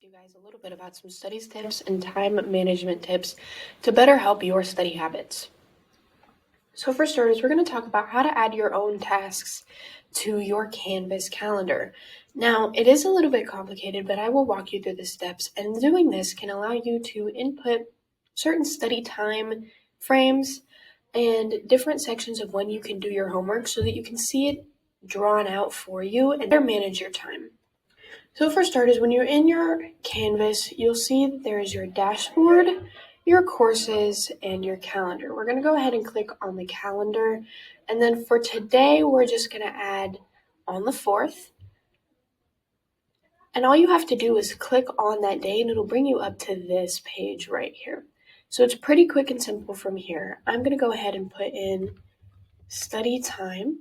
You guys a little bit about some studies tips and time management tips to better help your study habits. So for starters, we're going to talk about how to add your own tasks to your Canvas calendar. Now, it is a little bit complicated, but I will walk you through the steps, and doing this can allow you to input certain study time frames and different sections of when you can do your homework so that you can see it drawn out for you and better manage your time. So for starters, when you're in your Canvas, you'll see that there is your dashboard, your courses, and your calendar. We're going to go ahead and click on the calendar. And then for today, we're just going to add on the 4th. And all you have to do is click on that day and it'll bring you up to this page right here. So it's pretty quick and simple from here. I'm going to go ahead and put in study time.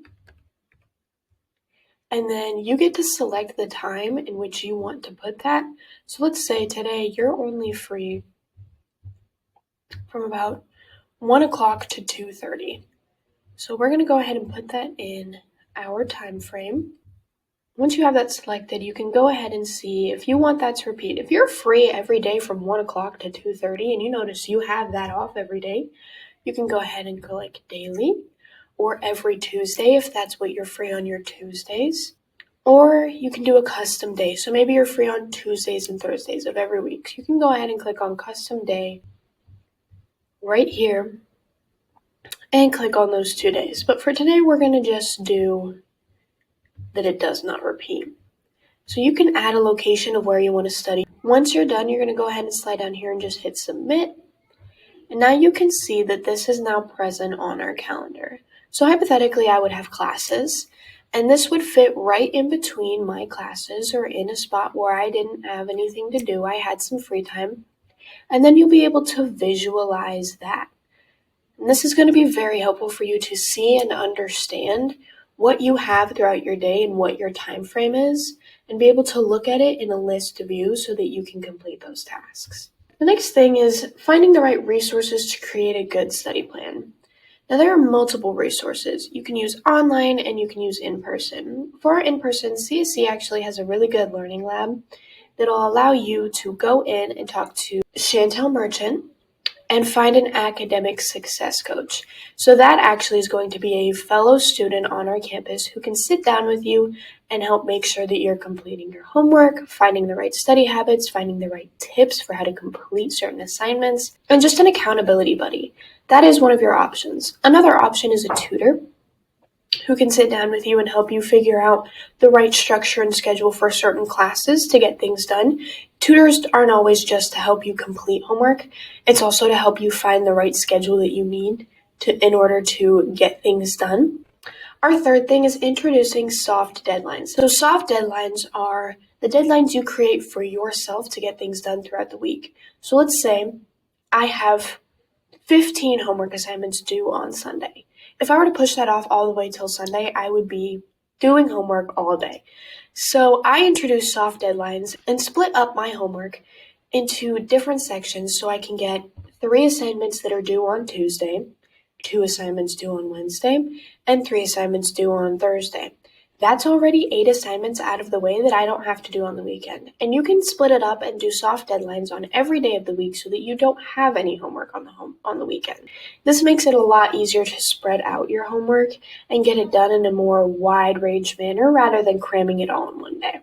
And then you get to select the time in which you want to put that. So let's say today you're only free from about 1 o'clock to 2:30. So we're going to go ahead and put that in our time frame. Once you have that selected, you can go ahead and see if you want that to repeat. If you're free every day from 1 o'clock to 2:30 and you notice you have that off every day, you can go ahead and click daily or every Tuesday if that's what you're free on your Tuesdays. Or you can do a custom day. So maybe you're free on Tuesdays and Thursdays of every week. So you can go ahead and click on custom day right here and click on those 2 days. But for today, we're going to just do that it does not repeat. So you can add a location of where you want to study. Once you're done, you're going to go ahead and slide down here and just hit submit. And now you can see that this is now present on our calendar. So hypothetically, I would have classes. And this would fit right in between my classes or in a spot where I didn't have anything to do. I had some free time. And then you'll be able to visualize that. And this is going to be very helpful for you to see and understand what you have throughout your day and what your time frame is, and be able to look at it in a list view so that you can complete those tasks. The next thing is finding the right resources to create a good study plan. Now, there are multiple resources. You can use online and you can use in-person. For in-person, CSC actually has a really good learning lab that'll allow you to go in and talk to Chantel Merchant and find an academic success coach. So that actually is going to be a fellow student on our campus who can sit down with you and help make sure that you're completing your homework, finding the right study habits, finding the right tips for how to complete certain assignments, and just an accountability buddy. That is one of your options. Another option is a tutor who can sit down with you and help you figure out the right structure and schedule for certain classes to get things done. Tutors aren't always just to help you complete homework. It's also to help you find the right schedule that you need in order to get things done. Our third thing is introducing soft deadlines. So soft deadlines are the deadlines you create for yourself to get things done throughout the week. So let's say I have 15 homework assignments due on Sunday. If I were to push that off all the way till Sunday, I would be doing homework all day. So I introduce soft deadlines and split up my homework into different sections so I can get 3 assignments that are due on Tuesday, 2 assignments due on Wednesday, and 3 assignments due on Thursday. That's already 8 assignments out of the way that I don't have to do on the weekend. And you can split it up and do soft deadlines on every day of the week so that you don't have any homework on the weekend. This makes it a lot easier to spread out your homework and get it done in a more wide range manner rather than cramming it all in one day.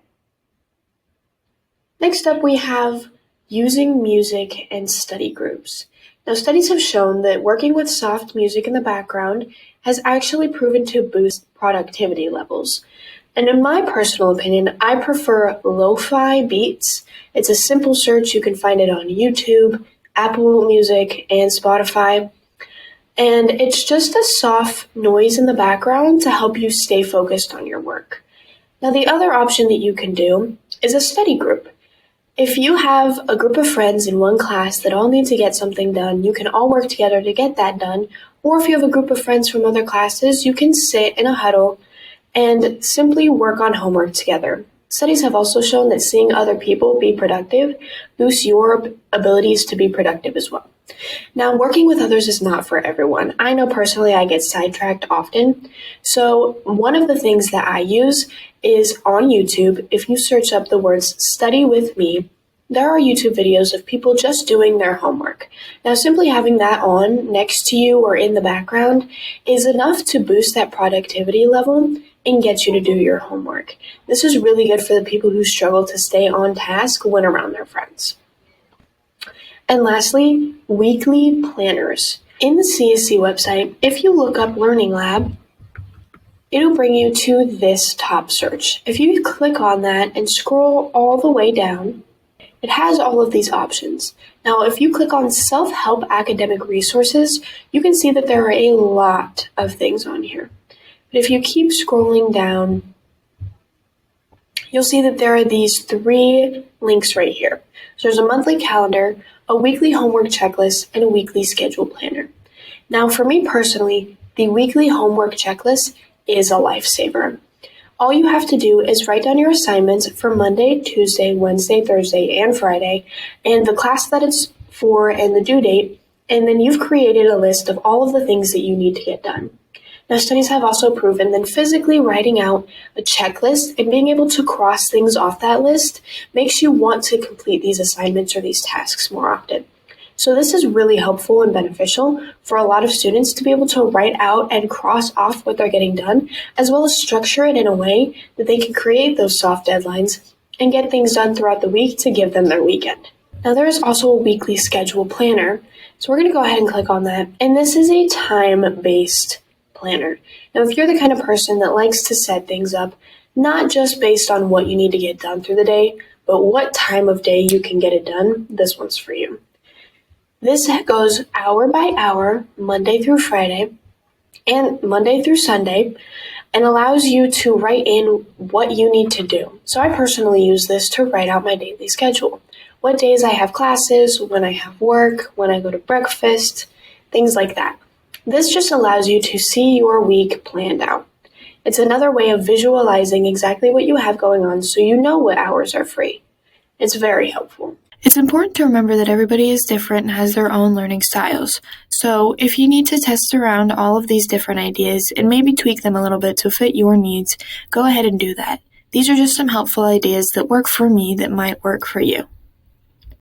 Next up, we have using music and study groups. Now, studies have shown that working with soft music in the background has actually proven to boost productivity levels. And in my personal opinion, I prefer lo-fi beats. It's a simple search. You can find it on YouTube, Apple Music, and Spotify. And it's just a soft noise in the background to help you stay focused on your work. Now, the other option that you can do is a study group. If you have a group of friends in one class that all need to get something done, you can all work together to get that done. Or if you have a group of friends from other classes, you can sit in a huddle and simply work on homework together. Studies have also shown that seeing other people be productive boosts your abilities to be productive as well. Now, working with others is not for everyone. I know personally I get sidetracked often. So one of the things that I use is on YouTube, if you search up the words study with me, there are YouTube videos of people just doing their homework. Now, simply having that on next to you or in the background is enough to boost that productivity level and get you to do your homework. This is really good for the people who struggle to stay on task when around their friends. And lastly, weekly planners. In the CSC website, if you look up Learning Lab, it'll bring you to this top search. If you click on that and scroll all the way down, it has all of these options. Now, if you click on self-help academic resources, you can see that there are a lot of things on here. But if you keep scrolling down, you'll see that there are these 3 links right here. So there's a monthly calendar, a weekly homework checklist, and a weekly schedule planner. Now, for me personally, the weekly homework checklist is a lifesaver. All you have to do is write down your assignments for Monday, Tuesday, Wednesday, Thursday, and Friday, and the class that it's for and the due date, and then you've created a list of all of the things that you need to get done. Now, studies have also proven that physically writing out a checklist and being able to cross things off that list makes you want to complete these assignments or these tasks more often. So this is really helpful and beneficial for a lot of students to be able to write out and cross off what they're getting done, as well as structure it in a way that they can create those soft deadlines and get things done throughout the week to give them their weekend. Now, there is also a weekly schedule planner, so we're going to go ahead and click on that. And this is a time-based planner. Now, if you're the kind of person that likes to set things up, not just based on what you need to get done through the day, but what time of day you can get it done, this one's for you. This goes hour by hour, Monday through Friday, and Monday through Sunday, and allows you to write in what you need to do. So I personally use this to write out my daily schedule. What days I have classes, when I have work, when I go to breakfast, things like that. This just allows you to see your week planned out. It's another way of visualizing exactly what you have going on so you know what hours are free. It's very helpful. It's important to remember that everybody is different and has their own learning styles. So if you need to test around all of these different ideas and maybe tweak them a little bit to fit your needs, go ahead and do that. These are just some helpful ideas that work for me that might work for you.